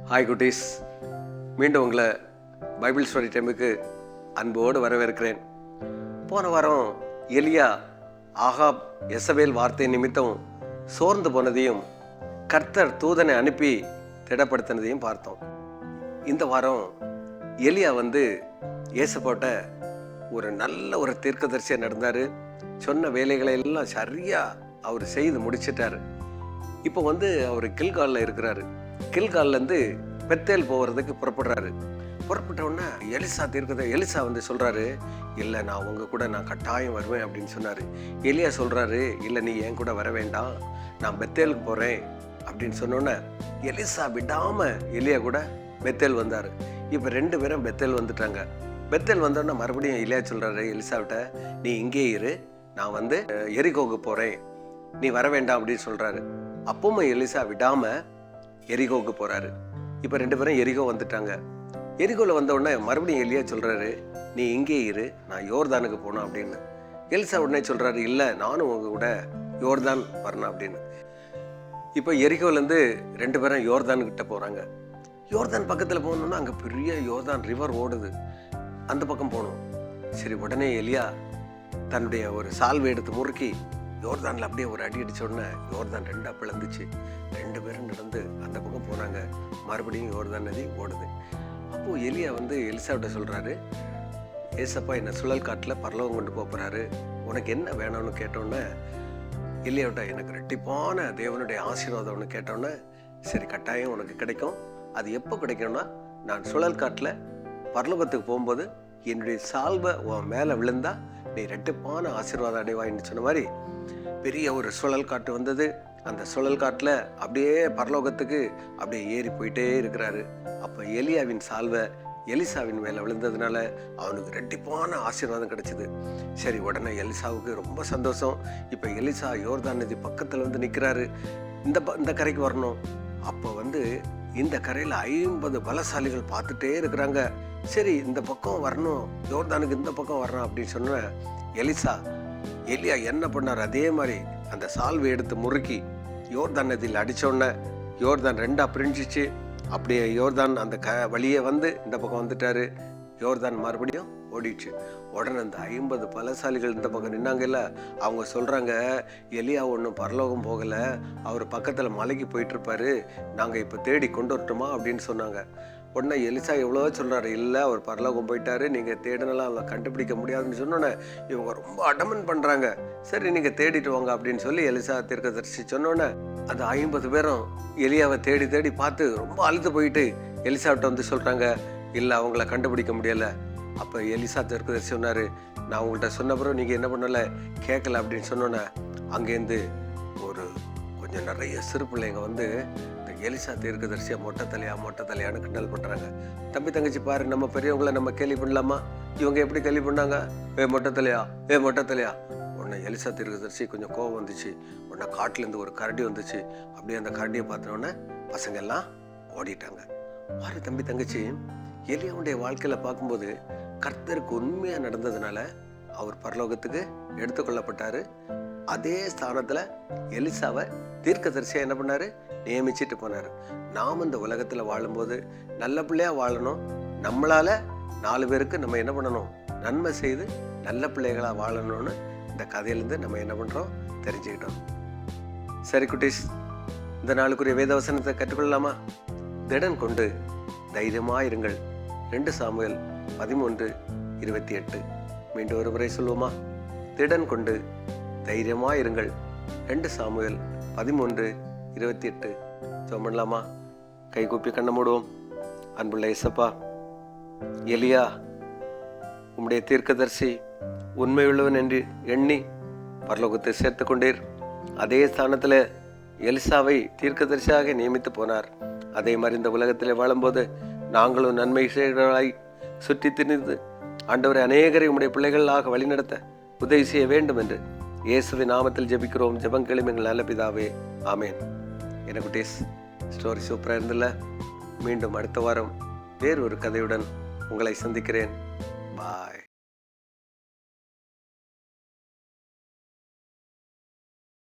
Hi குட்டீஸ், மீண்டும் உங்களை பைபிள் ஸ்டோரி டைமுக்கு அன்போடு வரவேற்கிறேன். போன வாரம் எலியா ஆகாப் எசபேல் வார்த்தை நிமித்தம் சோர்ந்து போனதையும் கர்த்தர் தூதனை அனுப்பி திடப்படுத்தினதையும் பார்த்தோம். இந்த வாரம் எலியா ஏசப்போட்ட நல்ல ஒரு தீர்க்கதரிசியாக நடந்தார். சொன்ன வேலைகளை எல்லாம் சரியாக அவர் செய்து முடிச்சிட்டாரு. இப்போ அவர் கில்காலில் இருக்கிறாரு. கில்கால்லேருந்து பெத்தேல் போகிறதுக்கு புறப்படுறாரு. புறப்பட்ட உடனே எலிசா சொல்கிறாரு, இல்லை நான் உங்கள் கூட நான் கட்டாயம் வருவேன் அப்படின்னு சொன்னார். எலியா சொல்கிறாரு, இல்லை நீ என் கூட வர வேண்டாம், நான் பெத்தேலுக்கு போகிறேன் அப்படின்னு சொன்னோன்னே எலிசா விடாமல் எலியா கூட பெத்தேல் வந்தார். இப்போ 2 பேரும் பெத்தேல் வந்துட்டாங்க. பெத்தேல் வந்தோடனே மறுபடியும் எலியா சொல்கிறாரு எலிசாவிட்ட, நீ இங்கே இரு, நான் எரிகோவுக்கு போகிறேன், நீ வர வேண்டாம் அப்படின்னு சொல்கிறாரு. அப்பவும் எலிசா விடாமல் எரிகோவுக்கு போகிறாரு. இப்போ 2 பேரும் எரிகோ வந்துட்டாங்க. எரிகோவில் வந்த உடனே மறுபடியும் எலியா சொல்கிறாரு, நீ இங்கே இரு, நான் யோர்தானுக்கு போகணும் அப்படின்னு. எலிசா உடனே சொல்கிறாரு, இல்லை நானும் உங்கள் கூட யோர்தான் வரணும் அப்படின்னு. இப்போ எரிகோலேருந்து 2 பேரும் யோர்தான்கிட்ட போகிறாங்க. யோர்தான் பக்கத்தில் போகணுன்னா அங்கே பெரிய யோர்தான் ரிவர் ஓடுது, அந்த பக்கம் போகணும். சரி, உடனே எலியா தன்னுடைய ஒரு சால்வை எடுத்து முறுக்கி யோர்தானில் அப்படியே ஒரு அடி அடித்த உடனே யோர்தான் 2 பிளந்துச்சு. 2 பேரும் நடந்து அந்த பக்கம் போனாங்க. மறுபடியும் யோர்தான் நதி ஓடுது. அப்போது எலியா எலிசாவிட்ட சொல்கிறாரு, ஏசப்பா என்னை சுழல் காட்டில் பரலோகம் கொண்டு போகிறாரு, உனக்கு என்ன வேணும்னு கேட்டோன்னே எலியாவிட்ட எனக்கு ரெட்டிப்பான தேவனுடைய ஆசீர்வாதம்னு கேட்டோன்னே, சரி கட்டாயம் உனக்கு கிடைக்கும். அது எப்போ கிடைக்கும்னா, நான் சுழல் காட்டில் பரலோகத்துக்கு போகும்போது என்னுடைய சால்வை உன் மேலே விழுந்தா நீ ரெட்டிப்பான ஆசீர்வாதம் அடைவாயின்னு சொன்ன மாதிரி பெரிய ஒரு சுழல் காட்டு வந்தது. அந்த சுழல் காட்டில் அப்படியே பரலோகத்துக்கு அப்படியே ஏறி போயிட்டே இருக்கிறாரு. அப்போ எலியாவின் சால்வை எலிசாவின் மேலே விழுந்ததுனால அவனுக்கு ரெட்டிப்பான ஆசீர்வாதம் கிடைச்சிது. சரி, உடனே எலிசாவுக்கு ரொம்ப சந்தோஷம். இப்போ எலிசா யோர்தான் நதி பக்கத்தில் நிற்கிறாரு. இந்த கரைக்கு வரணும். அப்போ இந்த கரையில் 50 பலசாலிகள் பார்த்துட்டே இருக்கிறாங்க. சரி, இந்த பக்கம் வரணும், யோர்தானுக்கு இந்த பக்கம் வரணும் அப்படின்னு சொன்ன எலியா என்ன பண்ணார், அதே மாதிரி அந்த சால்வை எடுத்து முறுக்கி யோர்தான் நதியில் அடித்தோடனே யோர்தான் 2 பிரிஞ்சிச்சு. அப்படியே யோர்தான் அந்த வழியே இந்த பக்கம் வந்துட்டாரு. யோர்தான் மறுபடியும் ஓடிடுச்சு. உடனே அந்த 50 பலசாலிகள் இந்த பக்கம் நின்னாங்கல்ல, அவங்க சொல்கிறாங்க, எலியா ஒன்றும் பரலோகம் போகலை, அவர் பக்கத்தில் மலைக்கு போயிட்டுருப்பாரு, நாங்கள் இப்போ தேடி கொண்டு வரட்டுமா அப்படின்னு சொன்னாங்க. உடனே எலிசா எவ்வளோ சொல்கிறாரு, இல்லை அவர் பரலோகம் போயிட்டாரு, நீங்கள் தேடினாலும் அவளை கண்டுபிடிக்க முடியாதுன்னு சொன்னோன்னே இவங்க ரொம்ப அடமன் பண்ணுறாங்க. சரி, நீங்கள் தேடிட்டு வாங்க அப்படின்னு சொல்லி எலிசா தீர்க்கதரிசி சொன்னோன்னே அந்த 50 பேரும் எலியாவை தேடி தேடி பார்த்து ரொம்ப அழுத்து போயிட்டு எலிசாவிட்ட சொல்கிறாங்க, இல்லை அவங்கள கண்டுபிடிக்க முடியலை. அப்போ எலிசா தீர்க்கதரிசி சொன்னார், நான் உங்கள்கிட்ட சொன்ன பிறகு நீங்கள் என்ன பண்ணலை, கேட்கல அப்படின்னு சொன்னோன்னே அங்கேருந்து கொஞ்சம் நிறைய சிறு பிள்ளைங்க இந்த எலிசா தீர்க்கதரிசியாக மொட்டை தலையான்னு கிண்டல் பண்ணுறாங்க. தம்பி தங்கச்சி பாரு, நம்ம பெரியவங்களை நம்ம கேள்வி பண்ணலாமா, இவங்க எப்படி கேள்வி பண்ணாங்க, மொட்டை தலையா. உடனே எலிசா தீர்க்கதரிசி கொஞ்சம் கோபம் வந்துச்சு. உடனே காட்டிலேருந்து ஒரு கரடி வந்துச்சு. அப்படியே அந்த கரடியை பார்த்தோன்னே பசங்க எல்லாம் ஓடிட்டாங்க. பாரு தம்பி தங்கச்சி, எலியாவுடைய வாழ்க்கையில் பார்க்கும்போது கர்த்தருக்கு உண்மையாக நடந்ததுனால அவர் பரலோகத்துக்கு எடுத்துக்கொள்ளப்பட்டார். அதே ஸ்தானத்தில் எலிசாவை தீர்க்கதரிசியாக என்ன பண்ணார், நியமிச்சுட்டு போனார். நாம் இந்த உலகத்தில் வாழும்போது நல்ல பிள்ளையாக வாழணும். நம்மளால் 4 பேருக்கு நம்ம என்ன பண்ணணும், நன்மை செய்து நல்ல பிள்ளைகளாக வாழணும்னு இந்த கதையிலேருந்து நம்ம என்ன பண்ணுறோம் தெரிஞ்சுக்கிட்டோம். சரி குட்டீஸ், இந்த நாளுக்குரிய வேதவசனத்தை கற்றுக்கொள்ளலாமா? திடன் கொண்டு தைரியமாக இருங்கள். 2 சாமுவேல் 13:28. மீண்டும் ஒரு முறை சொல்லுவோமா? திடன் கொண்டு தைரியமாக இருங்கள். 2 சாமுவேல் 13:28. சொல்லலாமா? கை கூப்பி கண்ண மூடுவோம். அன்புள்ள இயேசப்பா, எலியா உம்முடைய தீர்க்கதரிசி உண்மையுள்ளவன் என்று எண்ணி பரலோகத்தை சேர்த்து கொண்டீர். அதே ஸ்தானத்தில் எலிசாவை தீர்க்கதரிசியாக நியமித்து போனார். அதே மாதிரி இந்த உலகத்தில் வாழும்போது நாங்களும் நன்மை செய்கிறவர்களாய் சுற்றி திரிந்து ஆண்டவரை அநேகரை உம்முடைய பிள்ளைகளாக வழிநடத்த உதவி செய்ய வேண்டும் என்று இயேசுவின் நாமத்தில் ஜெபிக்கிறோம். ஜெபங்களும் எங்கள் நல்ல பிதாவே, ஆமேன். என்ன குட்டீஸ், ஸ்டோரி சூப்பராக இருந்தில்ல? மீண்டும் அடுத்த வாரம் வேறு ஒரு கதையுடன் உங்களை சந்திக்கிறேன். பாய்.